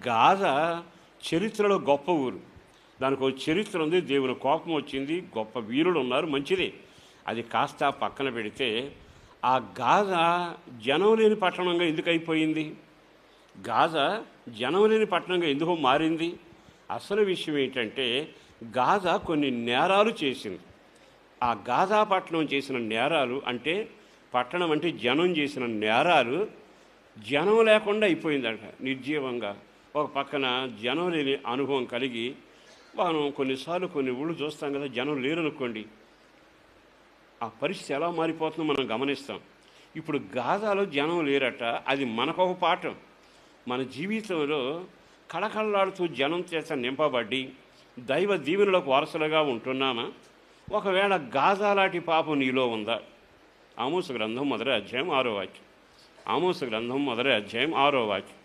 Gaza చరిత్రలో గొప్ప ఊరు. దానికి ఒక చరిత్ర ఉంది. దేవుని కోపం వచ్చింది, గొప్ప వీరులు ఉన్నారు, మంచిదే. అది కాస్త పక్కన పెడితే ఆ గాజా జనం లేని పట్టణంగా ఎందుకు అయిపోయింది? గాజా జనం లేని పట్టణంగా ఎందుకు మారింది? అసలు విషయం ఏంటంటే గాజా కొన్ని నేరాలు చేసింది. ఆ గాజా పట్టణం చేసిన నేరాలు అంటే, పట్టణం అంటే జనం చేసిన నేరాలు జనం లేకుండా అయిపోయిందట, నిర్జీవంగా. ఒక పక్కన జనం లేని అనుభవం కలిగి మనం కొన్నిసార్లు కొన్ని ఊళ్ళు చూస్తాం కదా, జనం లేరనుకోండి, ఆ పరిస్థితి ఎలా మారిపోతుందో మనం గమనిస్తాం. ఇప్పుడు గాజాలో జనం లేరట, అది మనకొక పాఠం. మన జీవితంలో కళకళలాడుతూ జనం చేత నింపబడి దైవ దీవెనలకు వారసులుగా ఉంటున్నామా? ఒకవేళ గాజా లాంటి పాపం నీలో ఉందా? ఆమోసు గ్రంథం 1వ అధ్యాయం 6వ వాక్యం. ఆమోసు గ్రంథం 1వ అధ్యాయం 6వ వాక్యం.